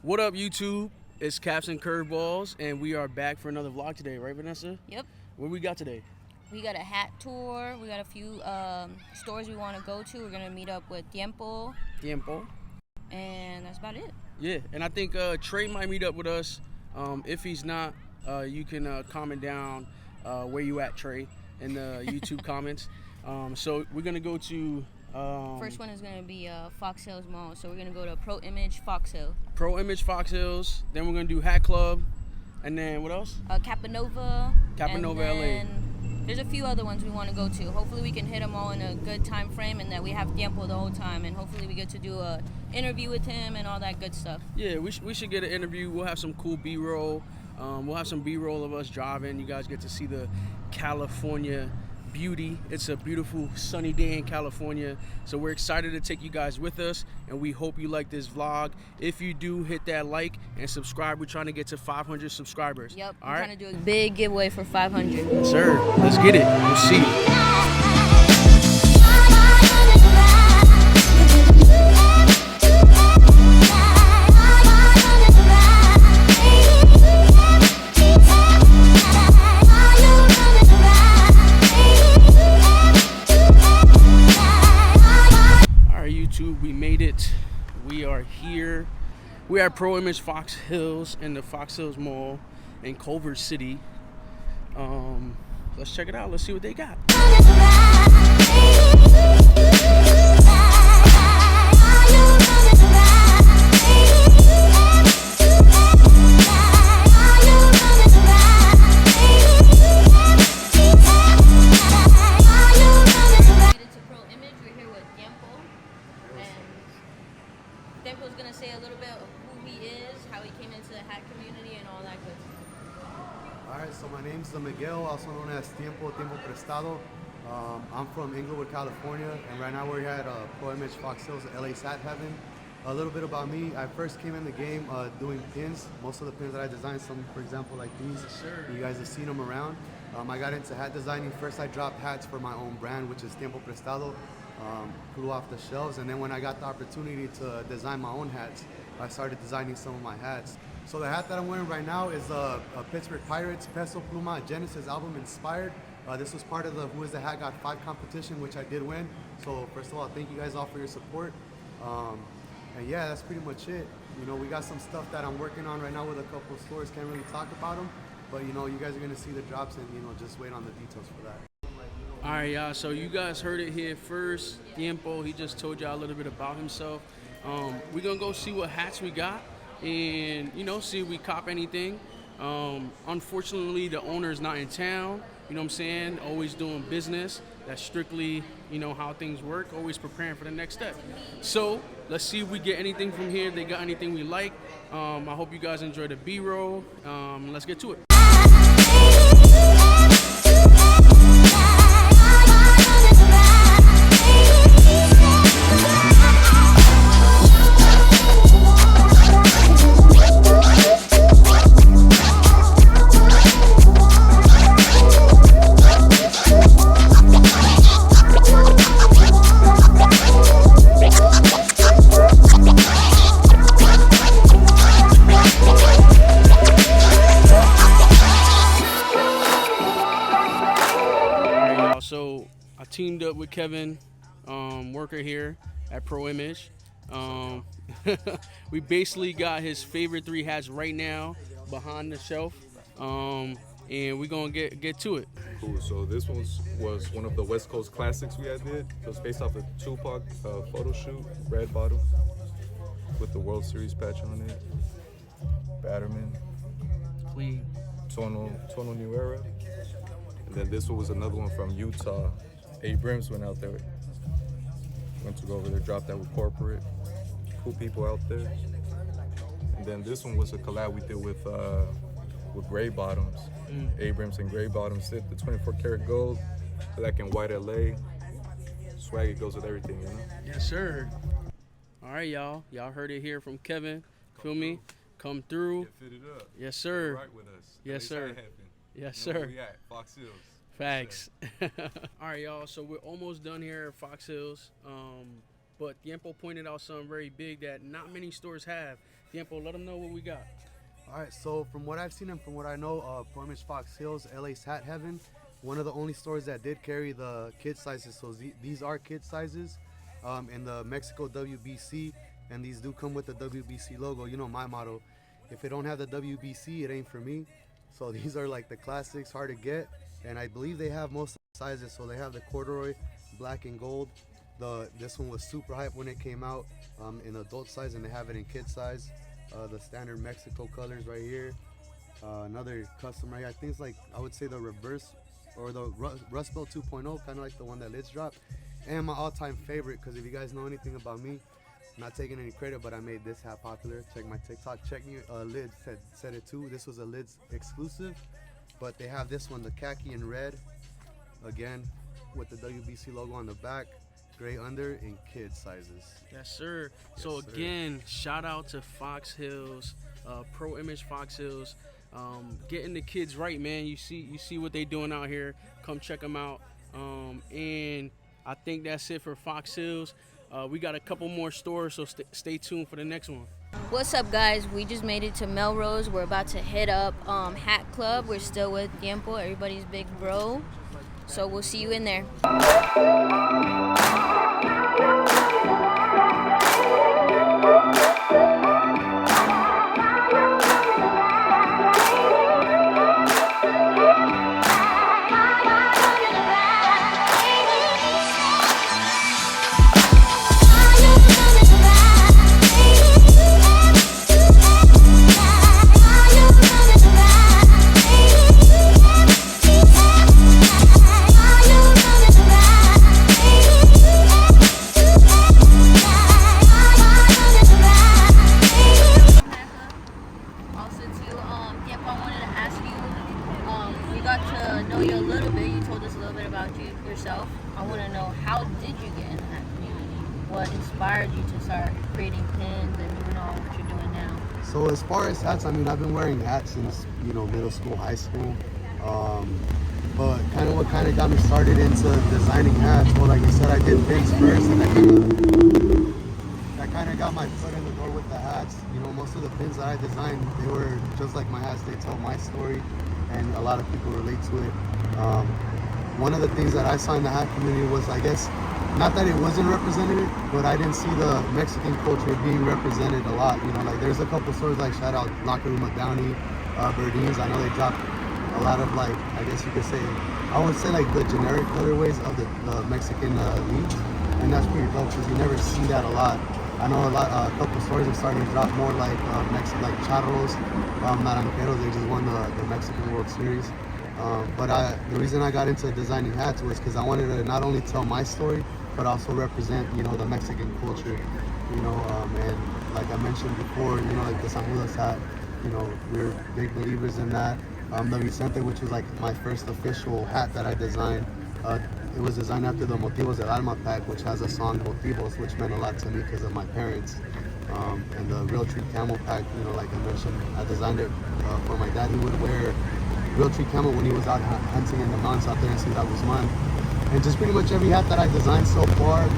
What up, YouTube? It's Caps and Curveballs, and we are back for another vlog today, right, Vanessa? Yep. What we got today? We got a hat tour. We got a few stores we want to go to. We're going to meet up with Tiempo. And that's about it. Yeah, and I think Trey might meet up with us. If he's not, you can comment down where you at, Trey, in the YouTube comments. So we're going to go to... First one is going to be Fox Hills Mall. So we're going to go to Pro Image Fox Hill. Pro Image Fox Hills. Then we're going to do Hat Club. And then what else? Capanova. Capanova, LA. There's a few other ones we want to go to. Hopefully we can hit them all in a good time frame and that we have Tiempo the whole time. And hopefully we get to do an interview with him and all that good stuff. Yeah, we should get an interview. We'll have some cool B-roll. We'll have some B-roll of us driving. You guys get to see the California beauty. It's a beautiful sunny day in California, so we're excited to take you guys with us, and we hope you like this vlog. If you do, hit that like and subscribe. We're trying to get to 500 subscribers. Yep, all we're right? trying to do a big giveaway for 500. Yes, sir. Let's get it. We'll see. We made it. We are here. We are at Pro Image Fox Hills in the Fox Hills Mall in Culver City. Let's check it out. Let's see what they got. Tiempo's going to say a little bit of who he is, how he came into the hat community, and all that good stuff. Alright, so my name's Miguel, also known as Tiempo Prestado. I'm from Inglewood, California, and right now we're at Pro Image Fox Hills, LA's Hat Heaven. A little bit about me, I first came in the game doing pins. Most of the pins that I designed, some for example like these, you guys have seen them around. I got into hat designing. First I dropped hats for my own brand, which is Tiempo Prestado. Flew off the shelves, and then when I got the opportunity to design my own hats, I started designing some of my hats. So the hat that I'm wearing right now is a Pittsburgh Pirates Peso Pluma Genesis album inspired. This was part of the Who Is the Hat Got 5 competition, which I did win. So first of all, thank you guys all for your support. And yeah, that's pretty much it. You know, we got some stuff that I'm working on right now with a couple of stores. Can't really talk about them, but you know, you guys are gonna see the drops, and you know, just wait on the details for that. All right, y'all, so you guys heard it here first. Tiempo, he just told y'all a little bit about himself. We're going to go see what hats we got and, you know, see if we cop anything. Unfortunately, the owner is not in town, you know what I'm saying? Always doing business. That's strictly, you know, how things work, always preparing for the next step. So let's see if we get anything from here. If they got anything we like. I hope you guys enjoy the B-roll. Let's get to it. So I teamed up with Kevin, worker here at Pro Image. We basically got his favorite 3 hats right now behind the shelf, and we're gonna get to it. Cool. So this was one of the West Coast classics we had did. It was based off a Tupac photo shoot, red bottom with the World Series patch on it. Batterman, Clean. Tono New Era. And then this one was another one from Utah. Abrams went out there. Went to go over there, dropped that with corporate. Cool people out there. And then this one was a collab we did with Gray Bottoms. Abrams and Gray Bottoms did the 24 karat gold, black and white LA. Swag, it goes with everything, you know? Yes, sir. All right, y'all. Y'all heard it here from Kevin. Feel me? Come through. Get fitted up. Yes, sir. Right with us. Yes, sir. Yes, You know sir. where we at? Fox Hills. Facts. All right, y'all. So we're almost done here at Fox Hills. But Tiempo pointed out something very big that not many stores have. Tiempo, let them know what we got. All right, so from what I've seen and from what I know, Pro Image Fox Hills, LA's Hat Heaven, one of the only stores that did carry the kid sizes. So these are kid sizes in the Mexico WBC, and these do come with the WBC logo. You know my motto, if it don't have the WBC, it ain't for me. So these are like the classics, hard to get, and I believe they have most of the sizes. So they have the corduroy, black and gold. This one was super hype when it came out in adult size, and they have it in kid size. The standard Mexico colors right here. Another custom right here. I think it's like, I would say the reverse or the Rust Belt 2.0, kind of like the one that Lids dropped. And my all-time favorite, because if you guys know anything about me, I'm not taking any credit, but I made this hat popular. Check my TikTok. Check me. Lids said it too. This was a Lids exclusive, but they have this one, the khaki and red, again with the WBC logo on the back, gray under, in kid sizes. Yes, sir. Yes, So sir. again, shout out to Fox Hills, Pro Image Fox Hills, getting the kids right, man. You see what they doing out here. Come check them out. And I think that's it for Fox Hills. We got a couple more stores, so stay tuned for the next one. What's up, guys? We just made it to Melrose. We're about to hit up Hat Club. We're still with Tiempo, everybody's big bro. So we'll see you in there. Yourself. I want to know, how did you get in that community? What inspired you to start creating pins and doing all what you're doing now? So as far as hats, I mean, I've been wearing hats since, middle school, high school. But what got me started into designing hats, well, like I said, I did pins first, and that kind of got my foot in the door with the hats. Most of the pins that I designed, they were just like my hats. They tell my story, and a lot of people relate to it. One of the things that I saw in the hat community was, I guess, not that it wasn't represented, but I didn't see the Mexican culture being represented a lot. Like there's a couple stores, like shout out Locker Room at Downey, Berdeen's. I know they dropped a lot of, like, I guess you could say, I would say like the generic colorways of the Mexican leagues, and that's pretty dope because you never see that a lot. I know a couple stores are starting to drop more like Mexican, like Charros, Naranjeros. They just won the Mexican World Series. But the reason I got into designing hats was because I wanted to not only tell my story, but also represent, the Mexican culture, and like I mentioned before, like the San Judas hat, we're big believers in that. The Vicente, which was like my first official hat that I designed, it was designed after the Motivos del Alma pack, which has a song Motivos, which meant a lot to me because of my parents. And the Real Tree Camel pack, like I mentioned, I designed it for my dad. He would wear Real Tree Camel when he was out hunting in the mountains out there in Ciudad Guzman. And just pretty much every hat that I designed so far,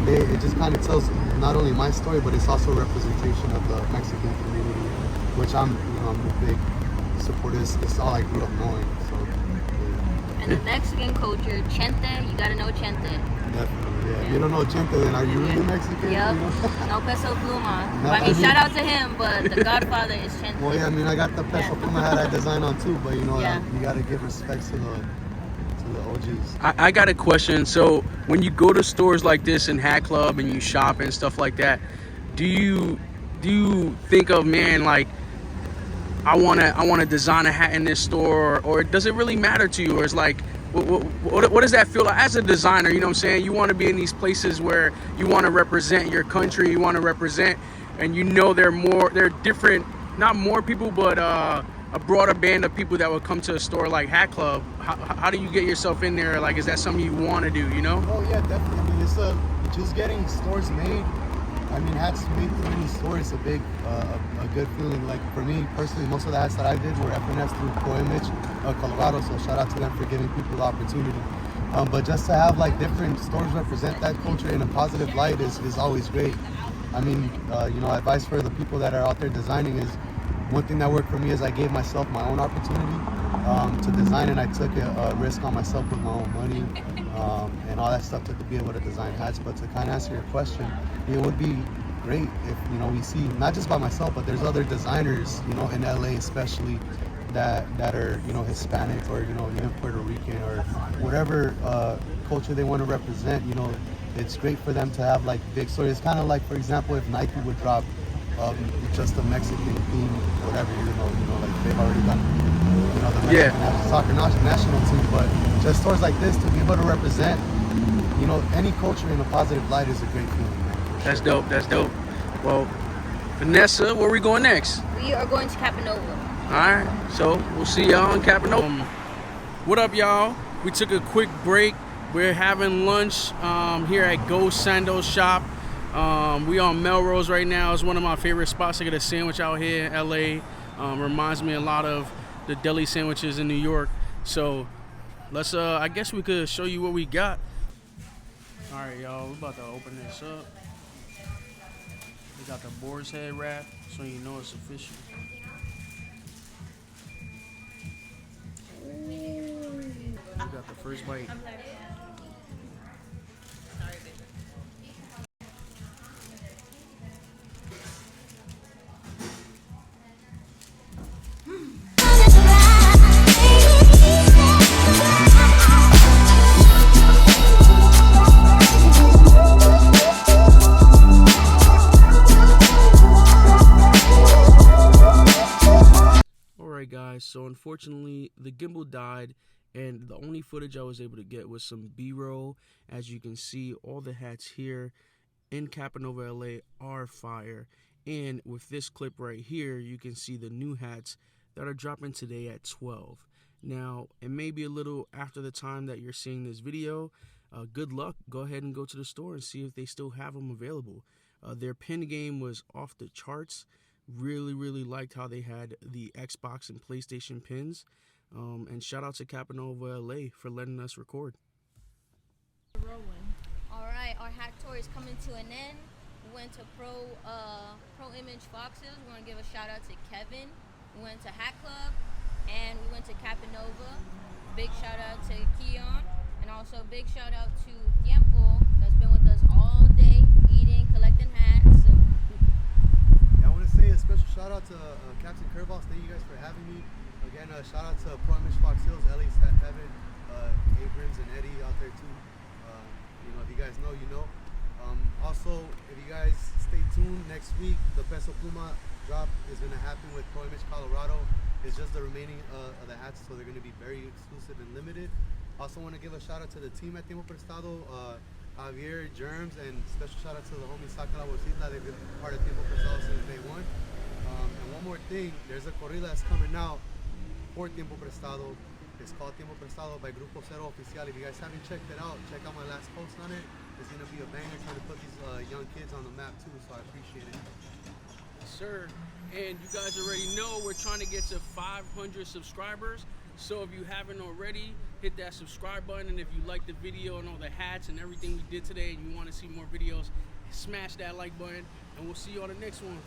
it just kind of tells not only my story, but it's also a representation of the Mexican community, which I'm a big supporter. It's all I grew up knowing. So, yeah. And the Mexican culture, Chente, you gotta know Chente. Definitely, yeah. If you don't know Chente, then are you really Mexican? Yep. No Peso Pluma. Shout out to him, but the godfather is Chente. Well, yeah, I got the Peso Pluma hat I designed on too, but you Yeah. gotta give respect to the OGs. I got a question. So when you go to stores like this in Hat Club and you shop and stuff like that, do you think of, man, like, I wanna design a hat in this store, or does it really matter to you? Or it's like, what does that feel like as a designer? You know what I'm saying? You want to be in these places where you want to represent your country, you want to represent, and they're different, not more people, but a broader band of people that would come to a store like Hat Club. How do you get yourself in there? Like, is that something you want to do, Oh yeah, definitely. It's just getting stores made. Hats made through any store is a good feeling. Like for me personally, most of the hats that I did were FNS through Pro Image, Colorado. So shout out to them for giving people the opportunity. But just to have like different stores represent that culture in a positive light is always great. I mean, advice for the people that are out there designing is, one thing that worked for me is I gave myself my own opportunity to design, and I took a risk on myself with my own money and all that stuff to be able to design hats. But to kind of answer your question, it would be great if we see, not just by myself, but there's other designers in LA especially that are Hispanic or even Puerto Rican or whatever culture they want to represent. It's great for them to have like big stories. It's kind of like, for example, if Nike would drop just a Mexican theme, whatever, like they've already done the Mexican soccer national team, but just stores like this to be able to represent any culture in a positive light is a great feeling, man. That's dope. That's dope. Well, Vanessa, where are we going next? We are going to Capova. All right, so we'll see y'all in Capova. What up, y'all? We took a quick break. We're having lunch here at Ghost Sando's shop. We on Melrose right now. It's one of my favorite spots to get a sandwich out here in LA. Reminds me a lot of the deli sandwiches in New York. So let's I guess we could show you what we got. All right, y'all, we're about to open this up. We got the boar's head wrap, so you know it's official. We got the first bite. Guys, so unfortunately the gimbal died, and the only footage I was able to get was some B-roll. As you can see, all the hats here in Capova LA are fire, and with this clip right here you can see the new hats that are dropping today at 12. Now it may be a little after the time that you're seeing this video. Good luck. Go ahead and go to the store and see if they still have them available. Their pin game was off the charts. Really liked how they had the Xbox and PlayStation pins. And shout out to Capova LA for letting us record. Alright, our hat tour is coming to an end. We went to Pro Image Foxes. We want to give a shout out to Kevin. We went to Hat Club, and we went to Capova. Big shout out to Keon, and also big shout out to Tiempo that's been with us all day, eating, collecting hats. So A special shout out to Caps And Curveballs. Thank you guys for having me. Again, shout out to Pro Image Fox Hills, LA's Hat Heaven, Abrams and Eddie out there too. If you guys know, you know. Also, if you guys stay tuned, next week the Peso Pluma drop is going to happen with Pro Image Colorado. It's just the remaining of the hats, so they're going to be very exclusive and limited. Also want to give a shout out to the team at Tiempo Prestado, Javier, Germs, and special shout out to the homie SoCal. They've been part of Tiempo Prestado since day one. And one more thing, there's a corrida that's coming out for Tiempo Prestado. It's called Tiempo Prestado by Grupo Cero Oficial. If you guys haven't checked it out, check out my last post on it. It's going to be a banger, trying to put these young kids on the map too, so I appreciate it. Yes, sir. And you guys already know we're trying to get to 500 subscribers. So if you haven't already, hit that subscribe button, and if you like the video and all the hats and everything we did today and you want to see more videos, smash that like button, and we'll see you on the next one.